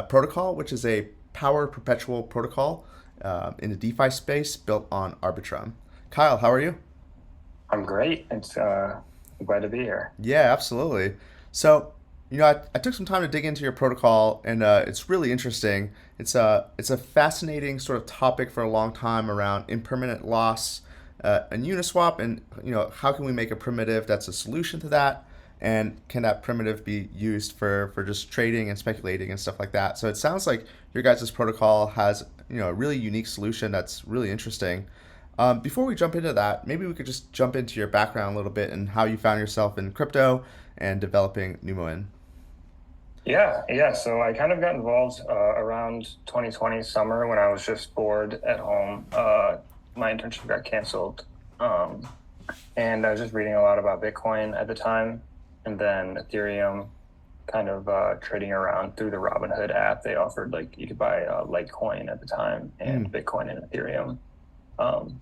protocol, which is a power perpetual protocol in the DeFi space built on Arbitrum. Kyle, how are you? I'm great. I'm glad to be here. Yeah, absolutely. So, I took some time to dig into your protocol, and it's really interesting. It's a fascinating sort of topic for a long time around impermanent loss and Uniswap, and how can we make a primitive that's a solution to that, and can that primitive be used for just trading and speculating and stuff like that. So it sounds like your guys' protocol has a really unique solution that's really interesting. Before we jump into that, maybe we could just jump into your background a little bit and how you found yourself in crypto and developing Numoen. Yeah. So I kind of got involved around 2020 summer when I was just bored at home. My internship got canceled, um, and I was just reading a lot about Bitcoin at the time, and then Ethereum. Kind of trading around through the Robinhood app. They offered like you could buy Litecoin at the time and Mm. Bitcoin and Ethereum. Um,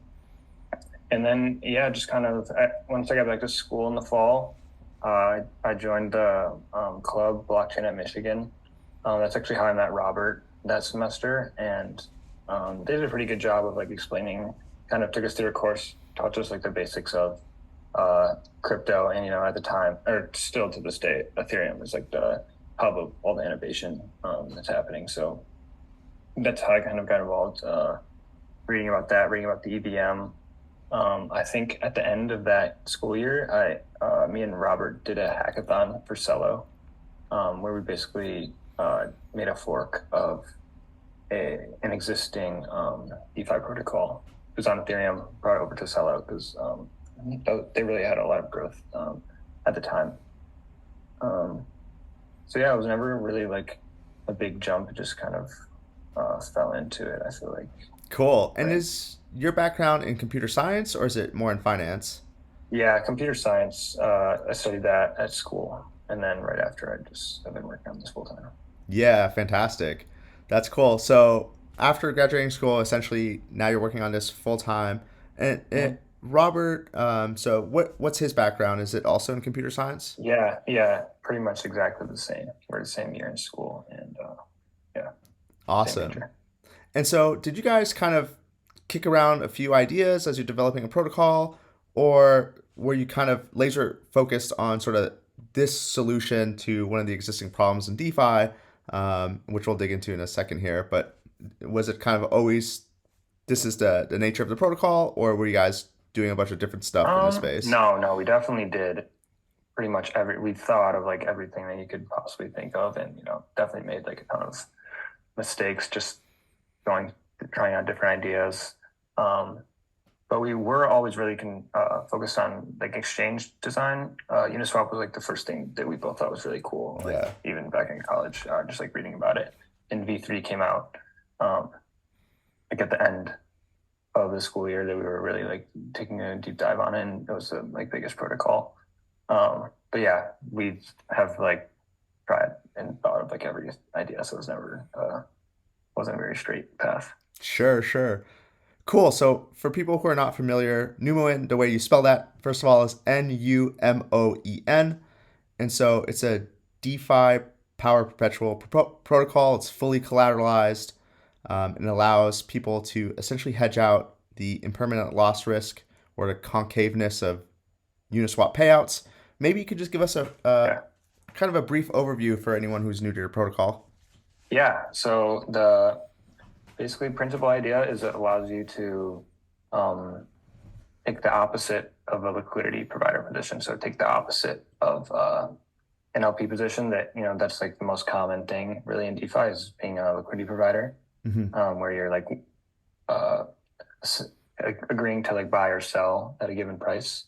And then, yeah, just kind of once I got back to school in the fall, I joined the club blockchain at Michigan. That's actually how I met Robert that semester, and they did a pretty good job of like explaining. Kind of took us through a course, taught us like the basics of crypto, and at the time, or still to this day, Ethereum is like the hub of all the innovation that's happening. So that's how I kind of got involved, reading about that, reading about the EVM. I think at the end of that school year, me and Robert did a hackathon for Cello, where we basically made a fork of an existing DeFi protocol. It was on Ethereum, brought it over to Cello because they really had a lot of growth at the time. Um, so yeah, it was never really like a big jump. It just kind of fell into it. I feel like, Cool. And but is your background in computer science or is it more in finance? yeah, computer science. I studied that at school, and then right after, I've been working on this full time. Yeah, fantastic. That's cool. So after graduating school, essentially now you're working on this full time. And Mhm. Robert, so what's his background? Is it also in computer science? Yeah, pretty much exactly the same. We're the same year in school, and yeah, same Awesome. major. And so, did you guys kind of kick around a few ideas as you're developing a protocol, or were you kind of laser focused on sort of this solution to one of the existing problems in DeFi, which we'll dig into in a second here? But was it kind of always this is the nature of the protocol, or were you guys doing a bunch of different stuff in the space? No, we definitely did pretty much we thought of like everything that you could possibly think of, and definitely made like a ton of mistakes just going trying out different ideas. Um, but we were always really focused on like exchange design. Uniswap was like the first thing that we both thought was really cool. Like Yeah. even back in college, just like reading about it. And V3 came out um, like at the end of the school year that we were really like taking a deep dive on it, and it was the like biggest protocol. But yeah, we have like tried and thought of like every idea, so it was never wasn't a very straight path. Sure, sure. Cool. So for people who are not familiar, Numoen, the way you spell that, first of all, is Numoen. And so it's a DeFi power perpetual protocol. It's fully collateralized and allows people to essentially hedge out the impermanent loss risk or the concaveness of Uniswap payouts. Maybe you could just give us a Yeah. kind of a brief overview for anyone who's new to your protocol. Yeah. So the basically principal idea is it allows you to um, take the opposite of a liquidity provider position. So take the opposite of an LP position that, that's like the most common thing really in DeFi is being a liquidity provider, Hmm. where you're like uh, agreeing to like buy or sell at a given price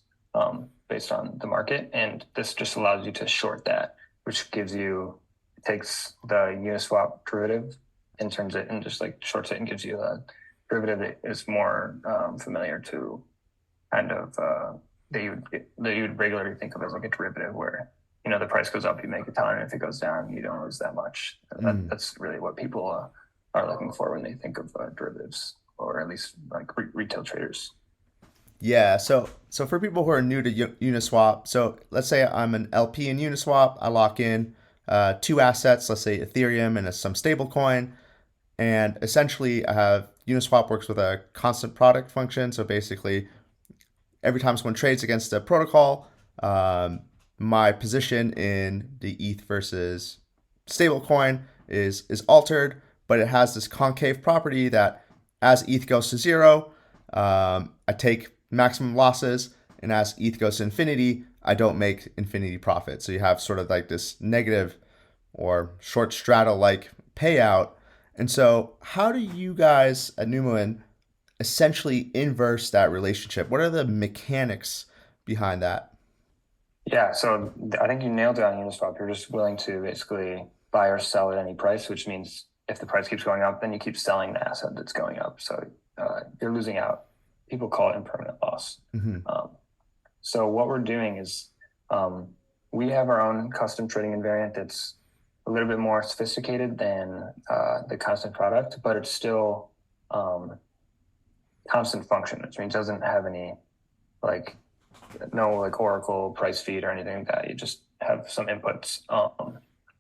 based on the market. And this just allows you to short that, which takes the Uniswap derivative and turns it and just like shorts it and gives you a derivative that is more familiar to kind of that you would regularly think of as like a derivative where the price goes up, you make a ton, and if it goes down, you don't lose that much. That's really what people are looking for when they think of derivatives, or at least like retail traders. Yeah, so for people who are new to Uniswap, so let's say I'm an LP in Uniswap, I lock in, two assets, let's say Ethereum and some stable coin. And essentially, I have Uniswap works with a constant product function. So basically, every time someone trades against a protocol, my position in the ETH versus stablecoin is altered, but it has this concave property that as ETH goes to zero, I take maximum losses, and as ETH goes to infinity, I don't make infinity profit. So you have sort of like this negative or short straddle like payout. And so, how do you guys at Numoen essentially inverse that relationship? What are the mechanics behind that? Yeah, so I think you nailed it on Uniswap. You're just willing to basically buy or sell at any price, which means if the price keeps going up, then you keep selling the asset that's going up. So you're losing out. People call it impermanent loss. Mm-hmm. So what we're doing is we have our own custom trading invariant that's a little bit more sophisticated than the constant product, but it's still constant function, which means it doesn't have any like no like Oracle price feed or anything like that. You just have some inputs.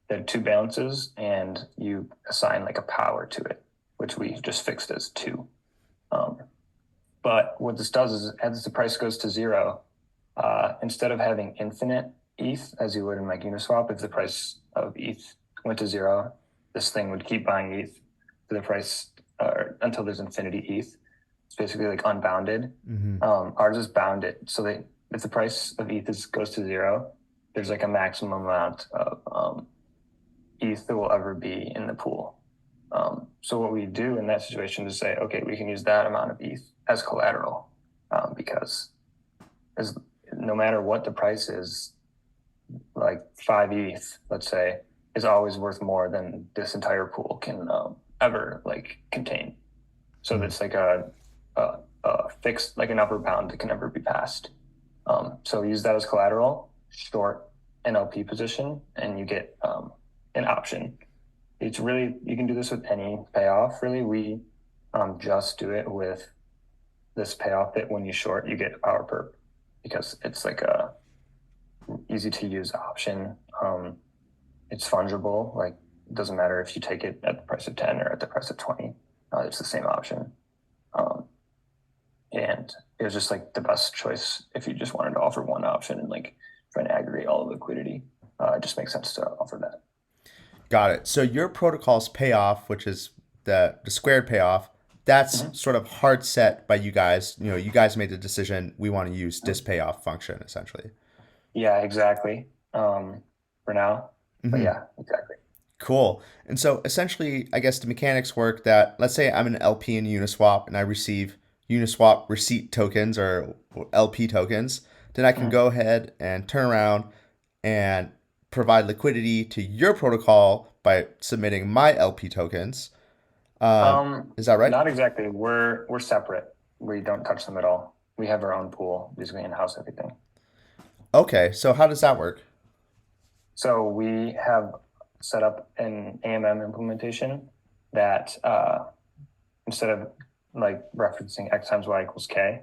There are two balances, and you assign like a power to it, which we just fixed as two. But what this does is, as the price goes to zero, instead of having infinite ETH as you would in like Uniswap, if the price of ETH went to zero, this thing would keep buying ETH to the price until there's infinity ETH. It's basically like unbounded. Mm-hmm. Ours is bounded, so that if the price of ETH goes to zero, there's like a maximum amount of ETH that will ever be in the pool. So what we do in that situation is say, okay, we can use that amount of ETH as collateral because as no matter what the price is, like 5 ETH, let's say, is always worth more than this entire pool can ever like contain. So it's like a fixed, like an upper bound that can never be passed. So use that as collateral, short an LP position, and you get an option. It's really, you can do this with any payoff, really. We just do it with this payoff that when you short, you get a power perp because it's like a easy to use option. It's fungible. Like it doesn't matter if you take it at the price of 10 or at the price of 20. It's the same option. And it was just like the best choice if you just wanted to offer one option and like try and aggregate all the liquidity. It just makes sense to offer that. Got it. So your protocol's payoff, which is the squared payoff, that's sort of hard set by you guys. You know, you guys made the decision we want to use this payoff function essentially. Yeah, exactly. For now. But Mm-hmm. yeah, exactly. Cool. And so essentially, I guess the mechanics work that let's say I'm an LP in Uniswap and I receive Uniswap receipt tokens or LP tokens, then I can Mhm. go ahead and turn around and provide liquidity to your protocol by submitting my LP tokens. Is that right? Not exactly. We're separate. We don't touch them at all. We have our own pool, basically in-house everything. Okay. So how does that work? So we have set up an AMM implementation that instead of like referencing X times Y equals K,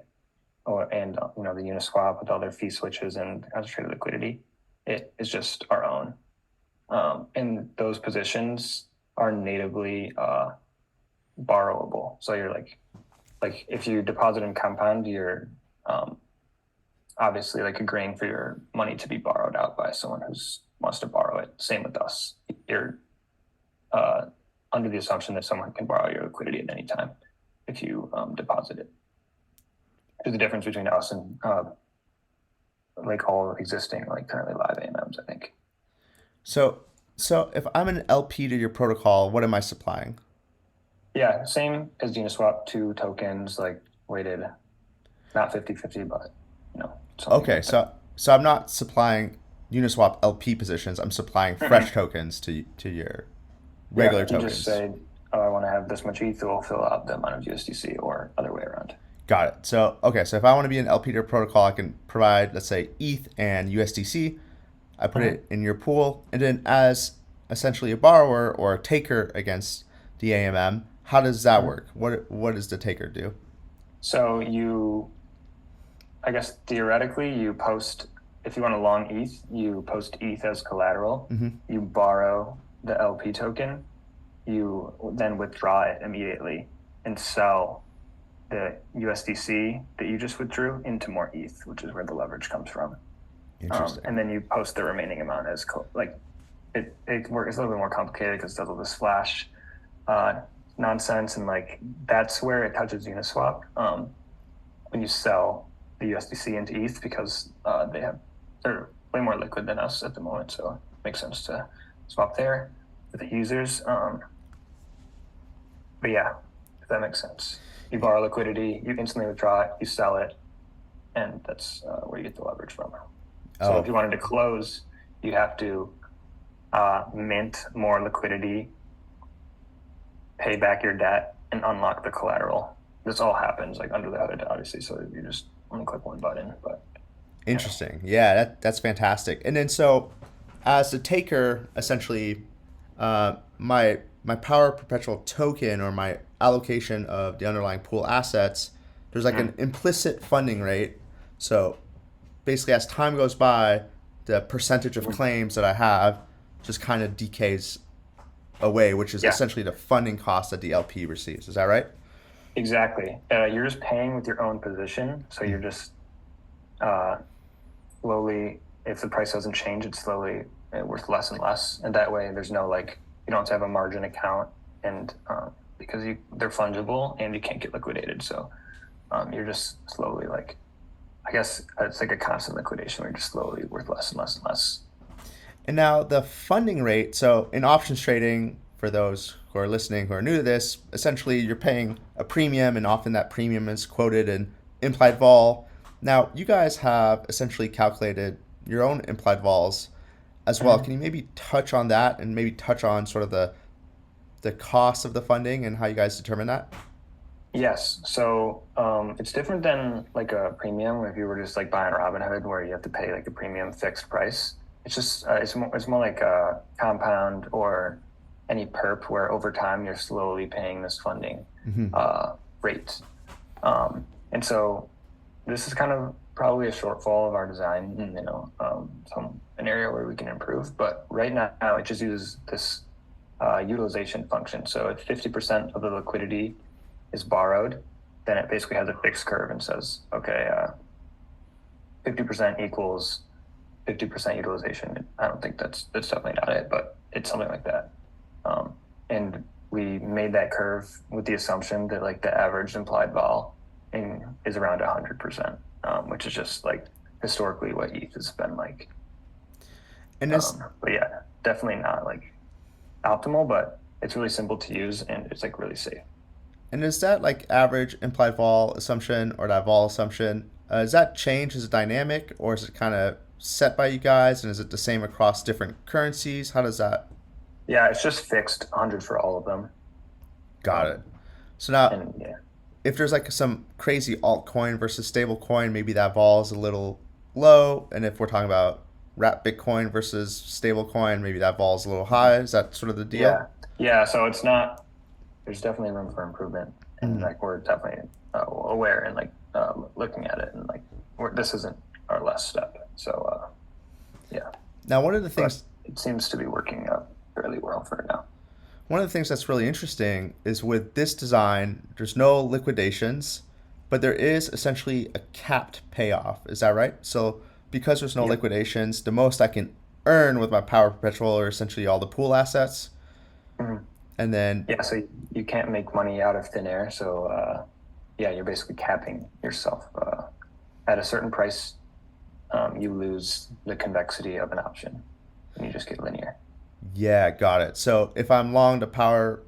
and the Uniswap with all their fee switches and concentrated liquidity, it is just our own. And those positions are natively borrowable. So you're like if you deposit in Compound, you're obviously like agreeing for your money to be borrowed out by someone who's wants to borrow it. Same with us. You're under the assumption that someone can borrow your liquidity at any time if you deposit it. There's a difference between us and like all existing like currently live AMMs, I think. So if I'm an LP to your protocol, what am I supplying? Yeah, same as Uniswap, two tokens like weighted, not 50-50, but something Okay, like that. so I'm not supplying Uniswap LP positions. I'm supplying fresh tokens to your Yeah, regular you just tokens. say, oh, I want to have this much ETH, it will fill out the amount of USDC or other way around. Got it. So okay, so if I want to be an LP to your protocol, I can provide let's say ETH and USDC. I put Mhm. it in your pool, and then as essentially a borrower or a taker against the AMM, how does that Mhm. work? What does the taker do? So I guess theoretically, you post if you want to long ETH, you post ETH as collateral. Mm-hmm. You borrow the LP token. You then withdraw it immediately and sell the USDC that you just withdrew into more ETH, which is where the leverage comes from. Interesting. And then you post the remaining amount as like it works. It's a little bit more complicated because it does all this flash nonsense, and like that's where it touches Uniswap when you sell the USDC into ETH, because they're way more liquid than us at the moment, so it makes sense to swap there for the users. But yeah, if that makes sense, you borrow liquidity, you instantly withdraw it, you sell it, and that's where you get the leverage from. So if you wanted to close, you have to mint more liquidity, pay back your debt, and unlock the collateral. This all happens like under the hood, obviously. So you just only click one button. But Interesting. Yeah, that's fantastic. And then so, as a taker, essentially, my Power Perpetual token or my allocation of the underlying pool assets, there's like an implicit funding rate. So basically, as time goes by, the percentage of claims that I have just kind of decays away, which is essentially the funding cost that the LP receives. Is that right? Exactly. You're just paying with your own position. So you're just slowly, if the price doesn't change, it's slowly worth less and less. And that way, there's no like, you don't have to have a margin account, and because they're fungible and you can't get liquidated. So you're just slowly like, I guess it's like a constant liquidation where you're just slowly worth less and less and less. And now the funding rate. So in options trading, for those who are listening who are new to this, essentially you're paying a premium, and often that premium is quoted in implied vol. Now you guys have essentially calculated your own implied vols as well. Can you maybe touch on that and maybe touch on sort of the cost of the funding and how you guys determine that? Yes. So it's different than like a premium if you were just like buying Robinhood, where you have to pay like a premium fixed price. It's just it's more like a compound or any perp, where over time you're slowly paying this funding rate. And so this is kind of probably a shortfall of our design, and an area where we can improve. But right now it just uses this utilization function. So if 50% of the liquidity is borrowed, then it basically has a fixed curve and says, okay, 50% equals 50% utilization. I don't think that's definitely not it, but it's something like that. And we made that curve with the assumption that like the average implied vol is around 100%, which is just like historically what ETH has been like. And this, But yeah, definitely not like optimal, but it's really simple to use and it's like really safe. and is that like average implied vol assumption or that vol assumption? Does that change as a dynamic, or is it kind of set by you guys, and is it the same across different currencies? How does that? Yeah, it's just fixed 100 for all of them. Got it. So now, And yeah, if there's like some crazy altcoin versus stable coin, maybe that vol is a little low. And if we're talking about wrap Bitcoin versus stable coin, maybe that vol is a little high. Is that sort of the deal? yeah. So it's not. There's definitely room for improvement, and like we're definitely aware and like looking at it, and like this isn't our last step. So yeah, Now, one of the things but it seems to be working out fairly well for now. one of the things that's really interesting is with this design, there's no liquidations, but there is essentially a capped payoff. Is that right? So because there's no Yep. liquidations, the most I can earn with my Power Perpetual are essentially all the pool assets. Mhm. And then, Yeah, so you can't make money out of thin air. So yeah, you're basically capping yourself at a certain price. You lose the convexity of an option, and you just get linear. yeah, got it. So if I'm long the Power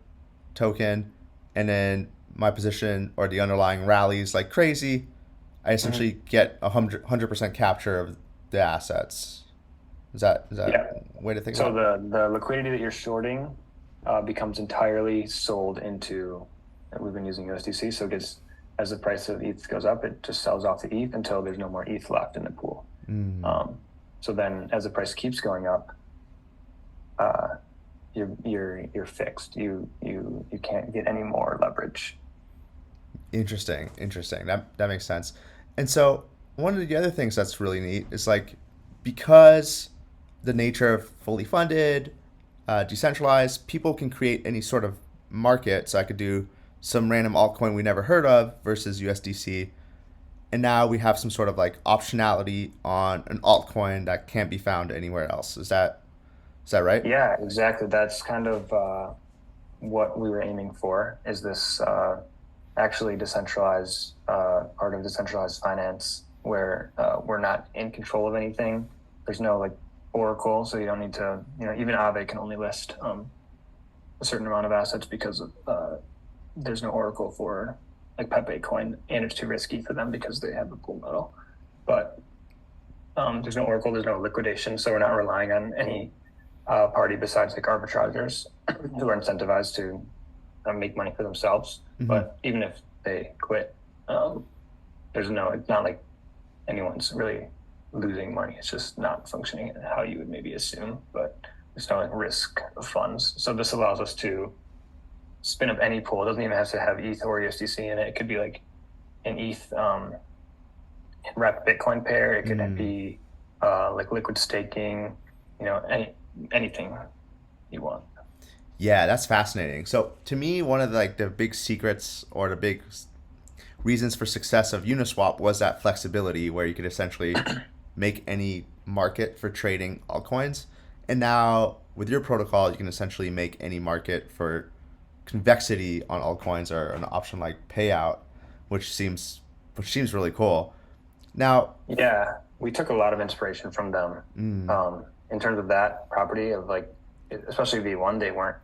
token and then my position or the underlying rallies like crazy, I Mhm. essentially get 100% capture of the assets. Is that Yeah. a way to think So about it? the liquidity that you're shorting becomes entirely sold into. We've been using USDC, so it gets, as the price of ETH goes up, it just sells off the ETH until there's no more ETH left in the pool. So then, as the price keeps going up, uh, you're fixed. You can't get any more leverage. Interesting. That makes sense. And so one of the other things that's really neat is like because the nature of fully funded, decentralized, people can create any sort of market. So I could do some random altcoin we never heard of versus USDC. And now we have some sort of like optionality on an altcoin that can't be found anywhere else. Is that right? Yeah, exactly. That's kind of what we were aiming for, is this actually decentralized part of decentralized finance where we're not in control of anything. There's no like oracle, so you don't need to, even Aave can only list a certain amount of assets because of, there's no oracle for like Pepe coin, and it's too risky for them because they have a pool model. But there's no oracle, there's no liquidation, so we're not relying on any party besides like arbitrageurs who are incentivized to make money for themselves. Mm-hmm. But even if they quit, it's not like anyone's really losing money. It's just not functioning how you would maybe assume, but there's no like risk of funds. So this allows us to spin up any pool. It doesn't even have to have ETH or USDC in it. It could be like an ETH wrapped Bitcoin pair. It could be like liquid staking, anything you want. Yeah, that's fascinating. So to me, one of the big secrets or the big reasons for success of Uniswap was that flexibility where you could essentially make any market for trading altcoins. And now with your protocol, you can essentially make any market for convexity on altcoins or an option like payout, which seems really cool. Now, Yeah, we took a lot of inspiration from them in terms of that property of like, especially V1,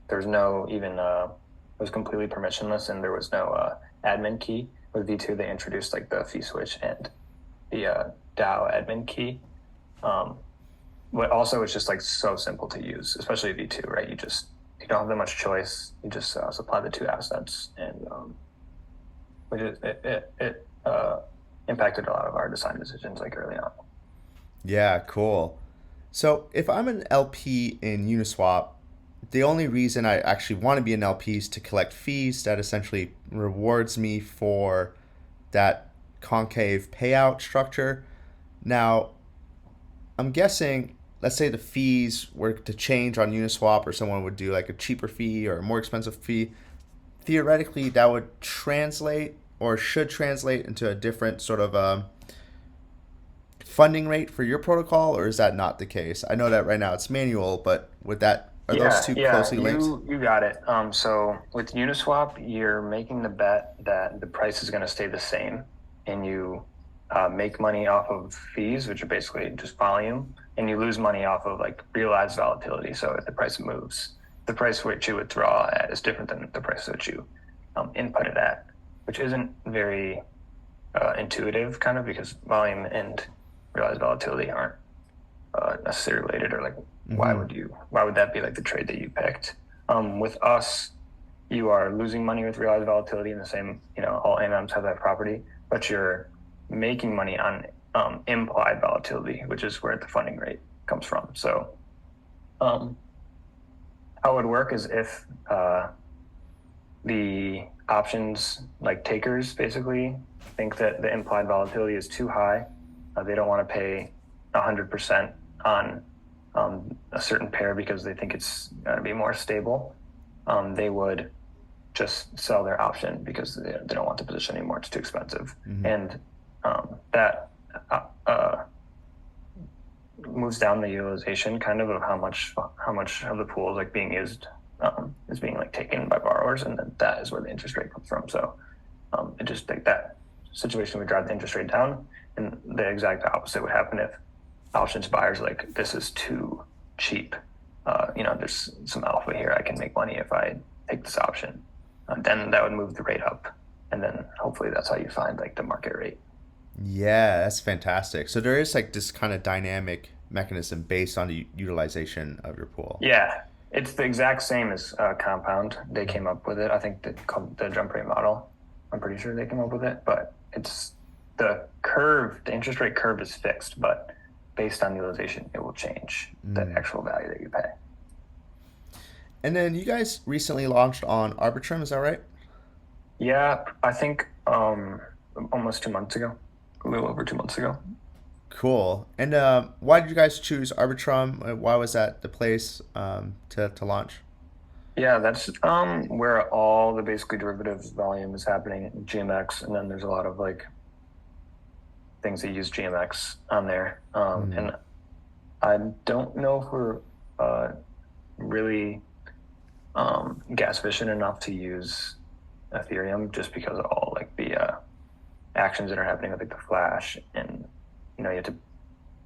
there's no even, it was completely permissionless and there was no admin key. With V2, they introduced like the fee switch and the DAO admin key. But also it's just like so simple to use, especially V2, right? You don't have that much choice. You just supply the two assets, and it impacted a lot of our design decisions like early on. yeah, cool. So if I'm an LP in Uniswap, the only reason I actually want to be an LP is to collect fees that essentially rewards me for that concave payout structure. Now, I'm guessing, let's say the fees were to change on Uniswap or someone would do like a cheaper fee or a more expensive fee. Theoretically, that would translate or should translate into a different sort of funding rate for your protocol, or is that not the case? I know that right now it's manual, but are those two Yeah, closely linked? you got it. So with Uniswap, you're making the bet that the price is going to stay the same, and you make money off of fees, which are basically just volume, and you lose money off of like realized volatility. So if the price moves, the price which you withdraw at is different than the price that you input it at, which isn't very intuitive, kind of, because volume and realized volatility aren't necessarily related, or like why would that be like the trade that you picked? With us, you are losing money with realized volatility in the same, all AMMs have that property, but you're making money on implied volatility, which is where the funding rate comes from. So how it would work is if the options like takers basically think that the implied volatility is too high, they don't want to pay 100% on a certain pair because they think it's going to be more stable, they would just sell their option because they don't want the position anymore. It's too expensive. And that moves down the utilization kind of how much of the pool is like being used, is being like taken by borrowers, and then that is where the interest rate comes from. So it just like that situation would drive the interest rate down, and the exact opposite would happen if options buyers like, this is too cheap. There's some alpha here. I can make money if I take this option. Then that would move the rate up, and then hopefully that's how you find like the market rate. Yeah, that's fantastic. So there is like this kind of dynamic mechanism based on the utilization of your pool. Yeah, it's the exact same as Compound. They came up with it. I think they called the jump rate model. I'm pretty sure they came up with it, but it's the curve. The interest rate curve is fixed, but based on utilization, it will change the actual value that you pay. And then you guys recently launched on Arbitrum, is that right? Yeah, I think almost 2 months ago, a little over 2 months ago. Cool. And why did you guys choose Arbitrum? Why was that the place to launch? Yeah, that's where all the basically derivatives volume is happening in GMX, and then there's a lot of like things that use GMX on there. And I don't know if we're really gas efficient enough to use Ethereum just because of all like the actions that are happening with like the flash, and you have to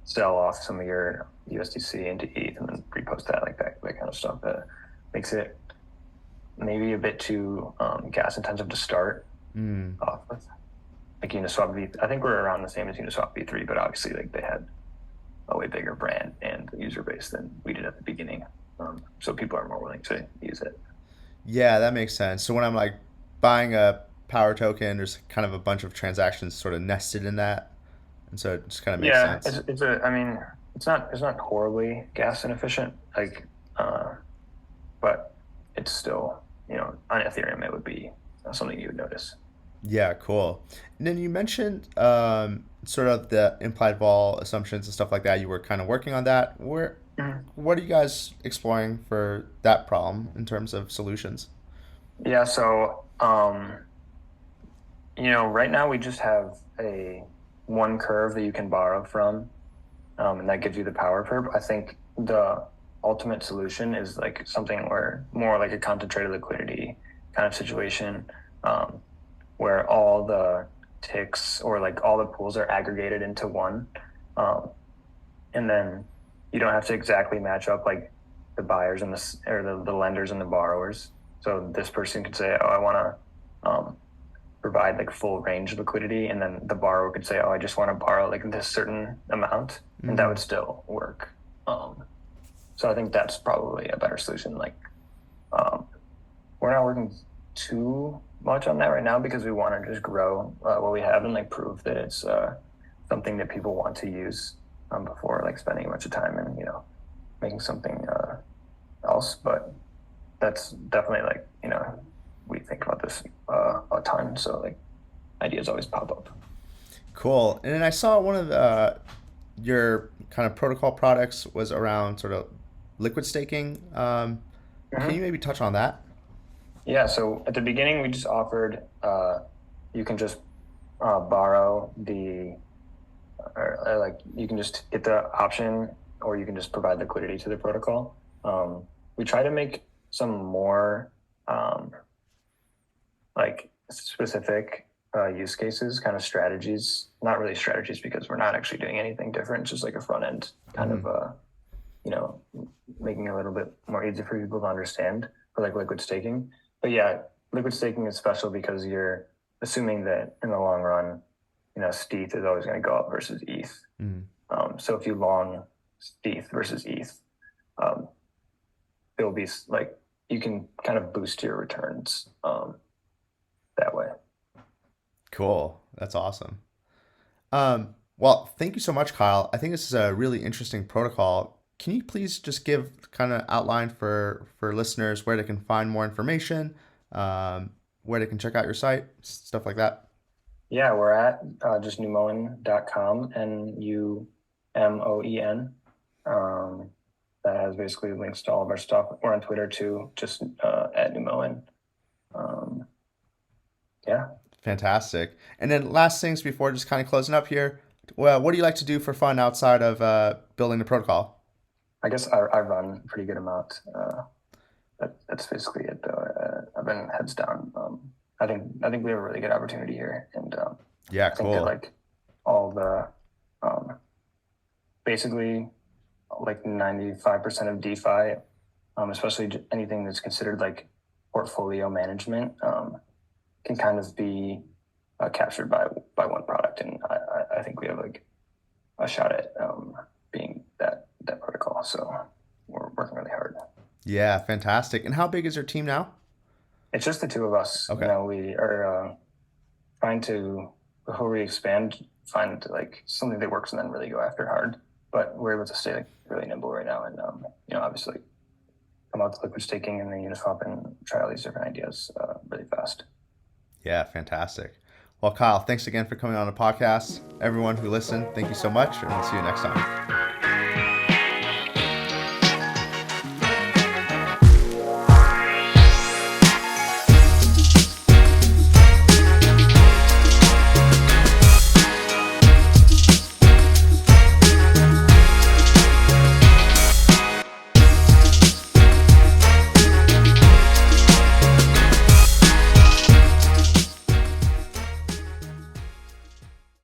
sell off some of your USDC into ETH and then repost that, like that kind of stuff that makes it maybe a bit too gas intensive to start off with. Like Uniswap V, I think we're around the same as Uniswap V3, but obviously like they had a way bigger brand and user base than we did at the beginning. So people are more willing to use it. Yeah, that makes sense. So when I'm like buying a power token, there's kind of a bunch of transactions sort of nested in that, and so it just kind of makes Yeah, sense. I mean, it's not horribly gas inefficient, like, but it's still, on Ethereum it would be something you would notice. Yeah, cool. And then you mentioned sort of the implied vol assumptions and stuff like that. You were kind of working on that. Mhm. What are you guys exploring for that problem in terms of solutions? Yeah, so right now we just have a one curve that you can borrow from, and that gives you the power curve. I think the ultimate solution is like something where more like a concentrated liquidity kind of situation, um, where all the ticks or like all the pools are aggregated into one, um, and then you don't have to exactly match up like the buyers and the lenders and the borrowers. So this person could say, "Oh, I want to." Provide like full range liquidity, and then the borrower could say, oh, I just want to borrow like this certain amount, and that would still work. So I think that's probably a better solution. Like, um, we're not working too much on that right now because we want to just grow what we have and like prove that it's something that people want to use, before like spending a bunch of time and making something else. But that's definitely like we think about this a ton. So like ideas always pop up. Cool. And then I saw one of your kind of protocol products was around sort of liquid staking. Can you Mm-hmm. maybe touch on that? Yeah. So at the beginning, we just offered you can just borrow or like you can just get the option, or you can just provide liquidity to the protocol. We try to make some more um, like specific use cases, kind of strategies. Not really strategies because we're not actually doing anything different. It's just like a front end kind of you know making it a little bit more easy for people to understand for like liquid staking. But yeah, liquid staking is special because you're assuming that in the long run, stETH is always going to go up versus ETH. So if you long stETH versus ETH, um, it'll be like you can kind of boost your returns that way. Cool. That's awesome. Well, thank you so much, Kyle. I think this is a really interesting protocol. Can you please just give kind of outline for listeners where they can find more information, where they can check out your site, stuff like that? Yeah, we're at just numoen.com, Numoen. Um, that has basically links to all of our stuff. We're on Twitter too, just at Numoen. Um, yeah, Fantastic. And then last things before just kind of closing up here. Well, what do you like to do for fun outside of building the protocol? I guess I run a pretty good amount. That's basically it, though. I've been heads down. I think we have a really good opportunity here, and Yeah, I think that cool. like all the um, basically like 95% of DeFi, especially anything that's considered like portfolio management, can kind of be captured by one product, and I think we have like a shot at being that protocol. So we're working really hard. Yeah, fantastic. And how big is your team now? It's just the two of us. Okay. We are trying to, before we expand, find like something that works and then really go after hard. But we're able to stay like really nimble right now, and obviously come out with liquid staking and then Uniswap and try all these different ideas really fast. Yeah, fantastic. Well, Kyle, thanks again for coming on the podcast. Everyone who listened, thank you so much, and we'll see you next time.